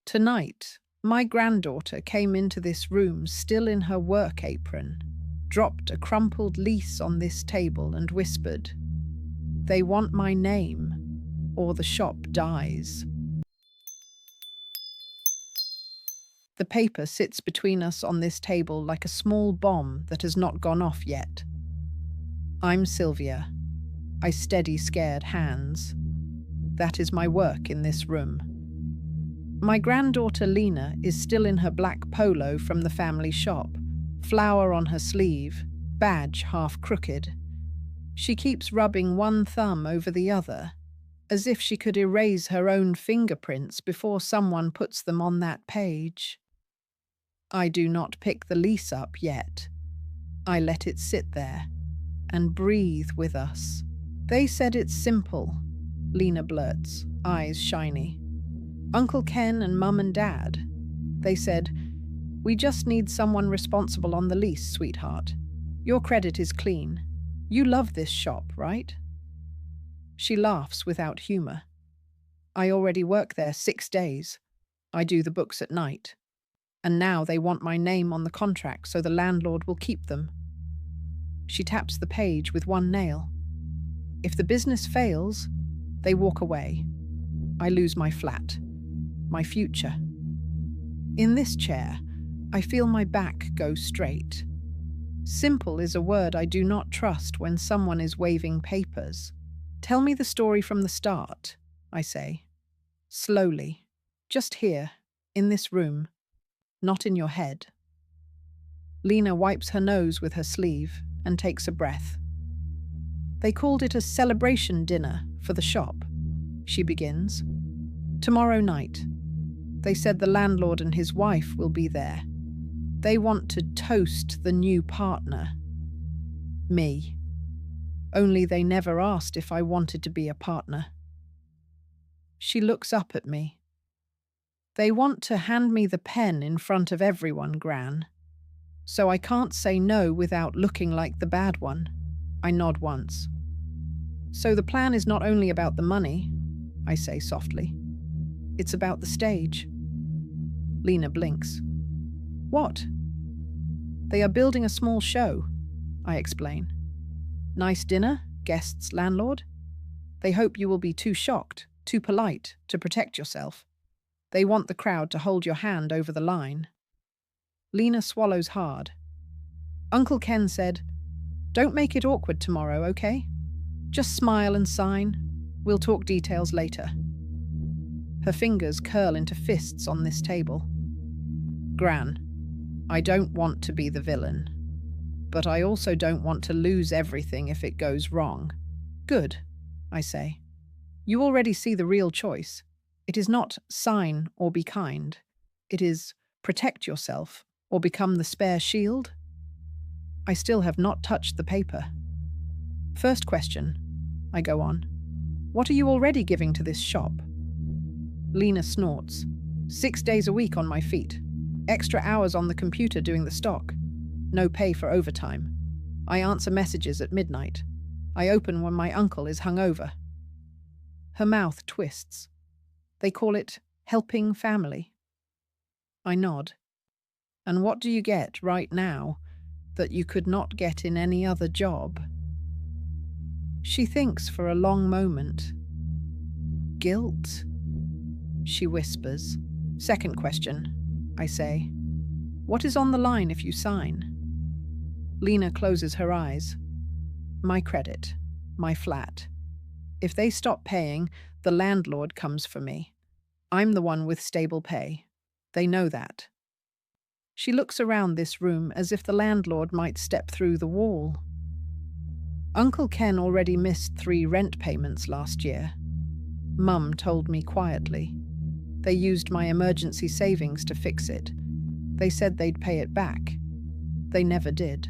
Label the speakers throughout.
Speaker 1: Tonight, my granddaughter came into this room still in her work apron, dropped a crumpled lease on this table and whispered, "They want my name, or the shop dies." The paper sits between us on this table like a small bomb that has not gone off yet. I'm Sylvia. I steady scared hands. That is my work in this room. My granddaughter Lina is still in her black polo from the family shop, flower on her sleeve, badge half crooked. She keeps rubbing one thumb over the other, as if she could erase her own fingerprints before someone puts them on that page. I do not pick the lease up yet. I let it sit there and breathe with us. "They said it's simple," Lina blurts, eyes shiny. "Uncle Ken and Mum and Dad. They said, 'We just need someone responsible on the lease, sweetheart. Your credit is clean. You love this shop, right?'" She laughs without humor. "I already work there 6 days. I do the books at night. And now they want my name on the contract so the landlord will keep them." She taps the page with one nail. "If the business fails, they walk away. I lose my flat, my future." In this chair, I feel my back go straight. Simple is a word I do not trust when someone is waving papers. "Tell me the story from the start," I say. Slowly. Just here, in this room. Not in your head. Lina wipes her nose with her sleeve and takes a breath. "They called it a celebration dinner for the shop," she begins. "Tomorrow night. They said the landlord and his wife will be there. They want to toast the new partner. Me. Only they never asked if I wanted to be a partner." She looks up at me. "They want to hand me the pen in front of everyone, Gran. So I can't say no without looking like the bad one." I nod once. "So the plan is not only about the money," I say softly. "It's about the stage." Lina blinks. "What?" "They are building a small show," I explain. "Nice dinner, guests, landlord. They hope you will be too shocked, too polite to protect yourself. They want the crowd to hold your hand over the line." Lina swallows hard. "Uncle Ken said, 'Don't make it awkward tomorrow, okay? Just smile and sign. We'll talk details later.'" Her fingers curl into fists on this table. "Gran, I don't want to be the villain, but I also don't want to lose everything if it goes wrong." "Good," I say. "You already see the real choice. It is not sign or be kind. It is protect yourself or become the spare shield." I still have not touched the paper. "First question," I go on. "What are you already giving to this shop?" Lina snorts. 6 days a week on my feet. Extra hours on the computer doing the stock. No pay for overtime. I answer messages at midnight. I open when my uncle is hungover. Her mouth twists. "They call it helping family." I nod. "And what do you get right now that you could not get in any other job?" She thinks for a long moment. "Guilt?" she whispers. "Second question," I say. "What is on the line if you sign?" Lina closes her eyes. "My credit. My flat. If they stop paying, the landlord comes for me. I'm the one with stable pay. They know that." She looks around this room as if the landlord might step through the wall. "Uncle Ken already missed 3 rent payments last year. Mum told me quietly. They used my emergency savings to fix it. They said they'd pay it back. They never did."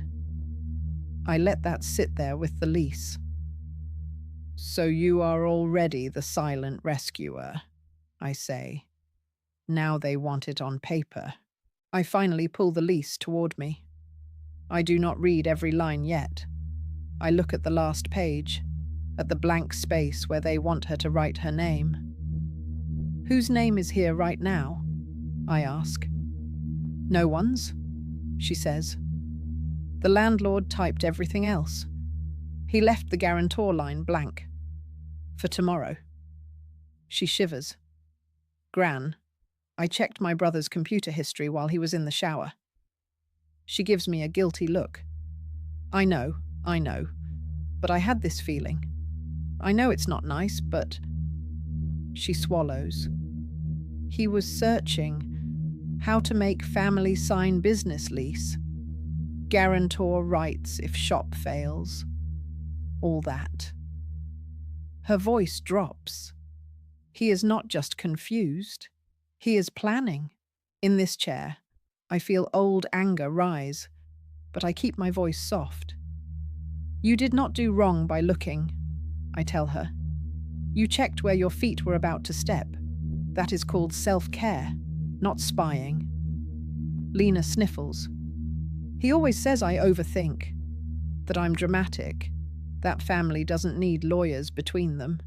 Speaker 1: I let that sit there with the lease. "So you are already the silent rescuer," I say. "Now they want it on paper." I finally pull the lease toward me. I do not read every line yet. I look at the last page, at the blank space where they want her to write her name. Whose name is here right now? I ask. No one's, she says. The landlord typed everything else. He left the guarantor line blank. For tomorrow. She shivers. Gran, I checked my brother's computer history while he was in the shower. She gives me a guilty look. I know, but I had this feeling. I know it's not nice, but... She swallows. He was searching how to make family sign business lease. Guarantor rights if shop fails. All that. Her voice drops. He is not just confused. He is planning. In this chair, I feel old anger rise, but I keep my voice soft. You did not do wrong by looking, I tell her. You checked where your feet were about to step. That is called self-care, not spying. Lina sniffles. He always says I overthink, that I'm dramatic. That family doesn't need lawyers between them.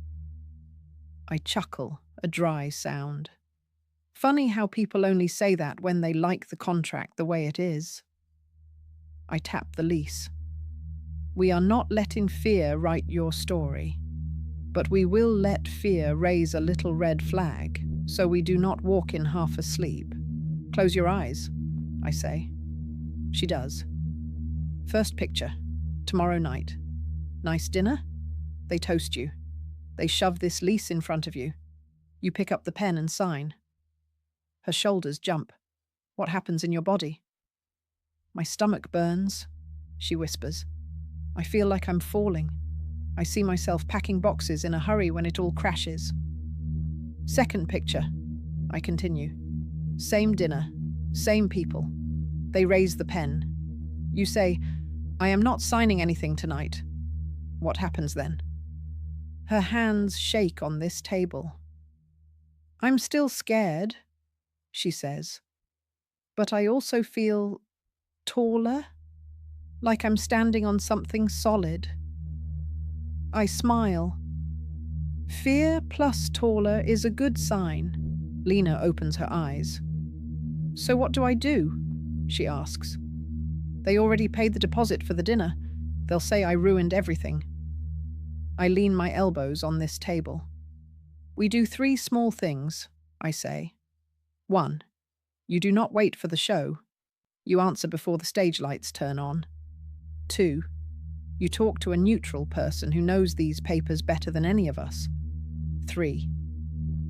Speaker 1: I chuckle, a dry sound. Funny how people only say that when they like the contract the way it is. I tap the lease. We are not letting fear write your story, but we will let fear raise a little red flag, so we do not walk in half asleep. Close your eyes, I say. She does. First picture, tomorrow night. Nice dinner? They toast you. They shove this lease in front of you. You pick up the pen and sign. Her shoulders jump. What happens in your body? My stomach burns, she whispers. I feel like I'm falling. I see myself packing boxes in a hurry when it all crashes. Second picture, I continue. Same dinner, same people. They raise the pen. You say, I am not signing anything tonight. What happens then? Her hands shake on this table. I'm still scared, she says. But I also feel taller, like I'm standing on something solid. I smile. Fear plus taller is a good sign. Lina opens her eyes. So what do I do? She asks. They already paid the deposit for the dinner. They'll say I ruined everything. I lean my elbows on this table. We do 3 small things, I say. 1. You do not wait for the show. You answer before the stage lights turn on. 2. You talk to a neutral person who knows these papers better than any of us. 3.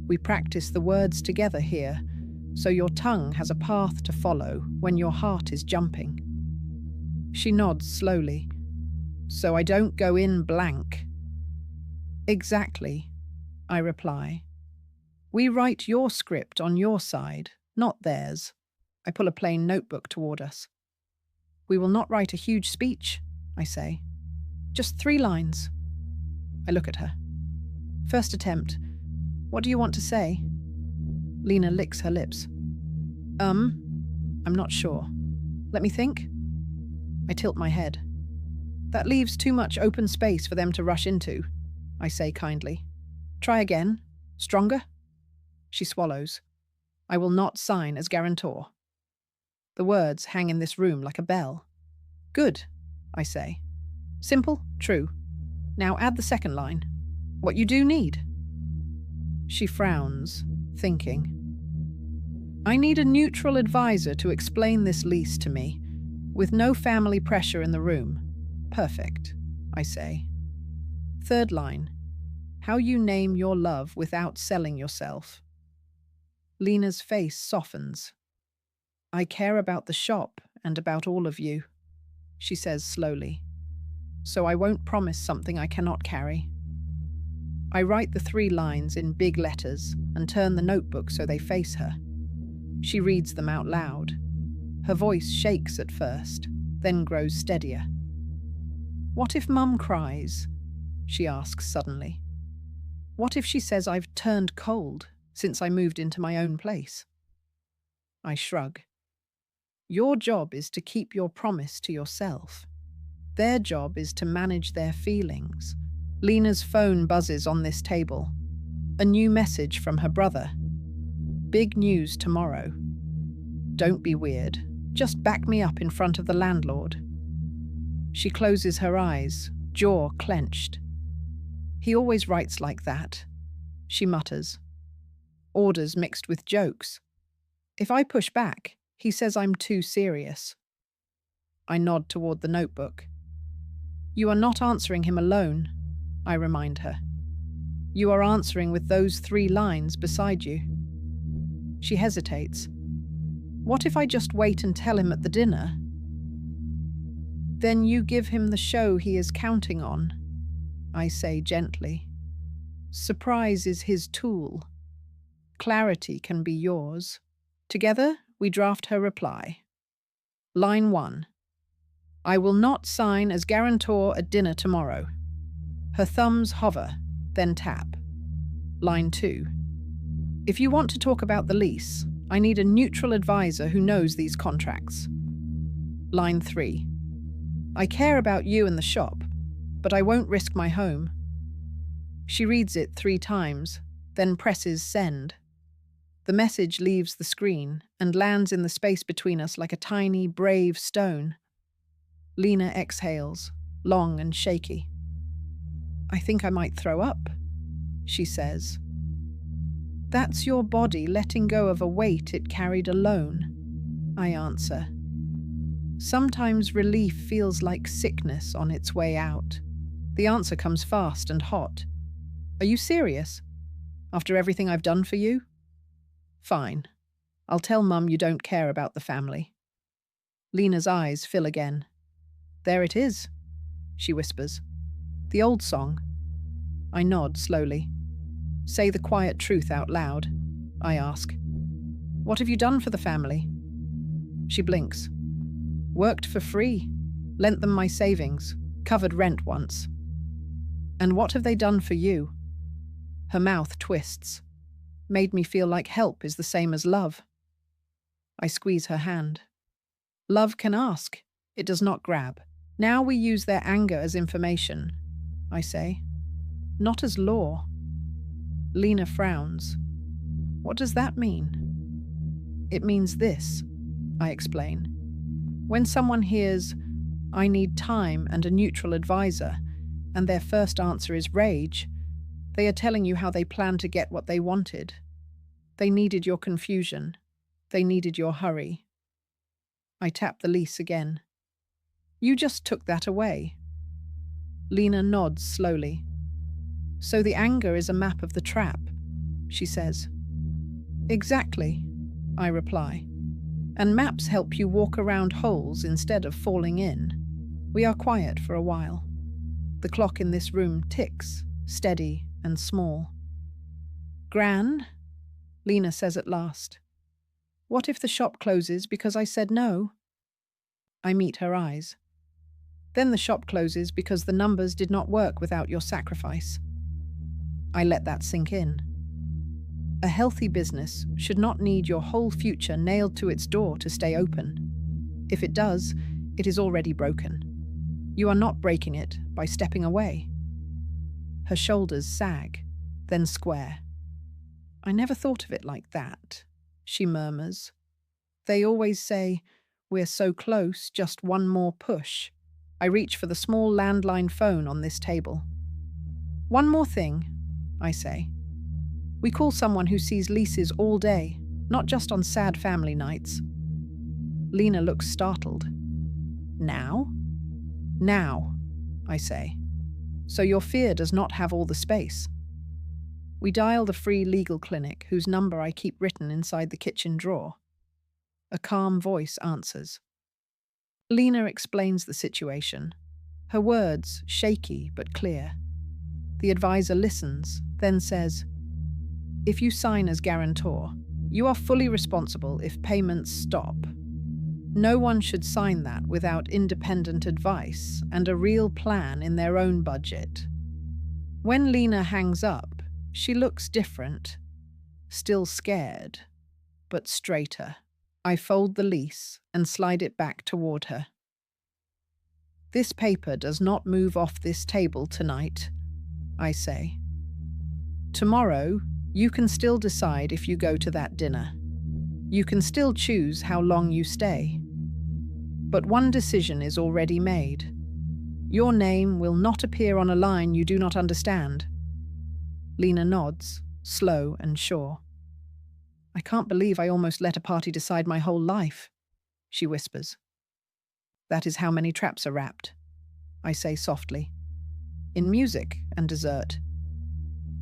Speaker 1: We practice the words together here, so your tongue has a path to follow when your heart is jumping. She nods slowly. So I don't go in blank. Exactly, I reply. We write your script on your side, not theirs. I pull a plain notebook toward us. We will not write a huge speech, I say. Just 3 lines. I look at her. First attempt. What do you want to say? Lina licks her lips. I'm not sure. Let me think. I tilt my head. That leaves too much open space for them to rush into, I say kindly. Try again. Stronger? She swallows. I will not sign as guarantor. The words hang in this room like a bell. Good, I say. Simple, true. Now add the second line. What you do need. She frowns, thinking. I need a neutral advisor to explain this lease to me, with no family pressure in the room. Perfect, I say. Third line. How you name your love without selling yourself. Lina's face softens. I care about the shop and about all of you, she says slowly. So I won't promise something I cannot carry. I write the 3 lines in big letters and turn the notebook so they face her. She reads them out loud. Her voice shakes at first, then grows steadier. What if Mum cries? She asks suddenly. What if she says I've turned cold since I moved into my own place? I shrug. Your job is to keep your promise to yourself. Their job is to manage their feelings. Lina's phone buzzes on this table. A new message from her brother. Big news tomorrow. Don't be weird. Just back me up in front of the landlord. She closes her eyes, jaw clenched. He always writes like that, she mutters. Orders mixed with jokes. If I push back, he says I'm too serious. I nod toward the notebook. You are not answering him alone, I remind her. You are answering with those 3 lines beside you. She hesitates. What if I just wait and tell him at the dinner? Then you give him the show he is counting on, I say gently. Surprise is his tool. Clarity can be yours. Together, we draft her reply. Line 1. I will not sign as guarantor at dinner tomorrow. Her thumbs hover, then tap. Line 2. If you want to talk about the lease, I need a neutral advisor who knows these contracts. Line 3. I care about you and the shop, but I won't risk my home. She reads it 3 times, then presses send. The message leaves the screen and lands in the space between us like a tiny, brave stone. Lina exhales, long and shaky. I think I might throw up, she says. That's your body letting go of a weight it carried alone, I answer. Sometimes relief feels like sickness on its way out. The answer comes fast and hot. Are you serious? After everything I've done for you? Fine. I'll tell Mum you don't care about the family. Lina's eyes fill again. There it is, she whispers. The old song. I nod slowly. Say the quiet truth out loud, I ask. What have you done for the family? She blinks. Worked for free. Lent them my savings. Covered rent once. And what have they done for you? Her mouth twists. Made me feel like help is the same as love. I squeeze her hand. Love can ask. It does not grab. Now we use their anger as information, I say. Not as law. Lina frowns. What does that mean? It means this, I explain. When someone hears, I need time and a neutral advisor, and their first answer is rage, they are telling you how they plan to get what they wanted. They needed your confusion. They needed your hurry. I tap the lease again. You just took that away. Lina nods slowly. So the anger is a map of the trap, she says. Exactly, I reply. And maps help you walk around holes instead of falling in. We are quiet for a while. The clock in this room ticks, steady and small. Gran, Lina says at last. What if the shop closes because I said no? I meet her eyes. Then the shop closes because the numbers did not work without your sacrifice. I let that sink in. A healthy business should not need your whole future nailed to its door to stay open. If it does, it is already broken. You are not breaking it by stepping away. Her shoulders sag, then square. I never thought of it like that, she murmurs. They always say, we're so close, just one more push. I reach for the small landline phone on this table. One more thing, I say. We call someone who sees leases all day, not just on sad family nights. Lina looks startled. Now? Now, I say. So your fear does not have all the space. We dial the free legal clinic whose number I keep written inside the kitchen drawer. A calm voice answers. Lina explains the situation, her words shaky but clear. The advisor listens, then says, if you sign as guarantor, you are fully responsible if payments stop. No one should sign that without independent advice and a real plan in their own budget. When Lina hangs up, she looks different, still scared, but straighter. I fold the lease and slide it back toward her. This paper does not move off this table tonight, I say. Tomorrow, You can still decide if you go to that dinner. You can still choose how long you stay. But one decision is already made. Your name will not appear on a line you do not understand. Lina nods, slow and sure. I can't believe I almost let a party decide my whole life, she whispers. That is how many traps are wrapped, I say softly. In music and dessert.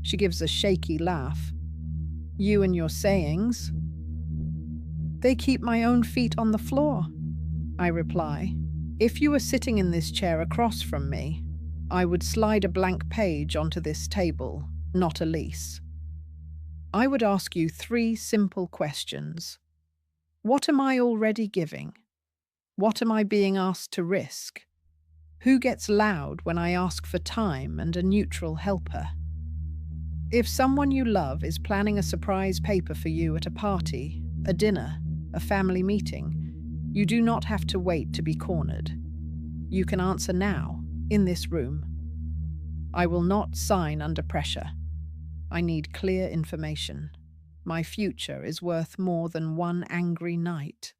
Speaker 1: She gives a shaky laugh. You and your sayings. They keep my own feet on the floor, I reply. If you were sitting in this chair across from me, I would slide a blank page onto this table, not a lease. I would ask you 3 simple questions. What am I already giving? What am I being asked to risk? Who gets loud when I ask for time and a neutral helper? If someone you love is planning a surprise paper for you at a party, a dinner, a family meeting, you do not have to wait to be cornered. You can answer now, in this room. I will not sign under pressure. I need clear information. My future is worth more than one angry night.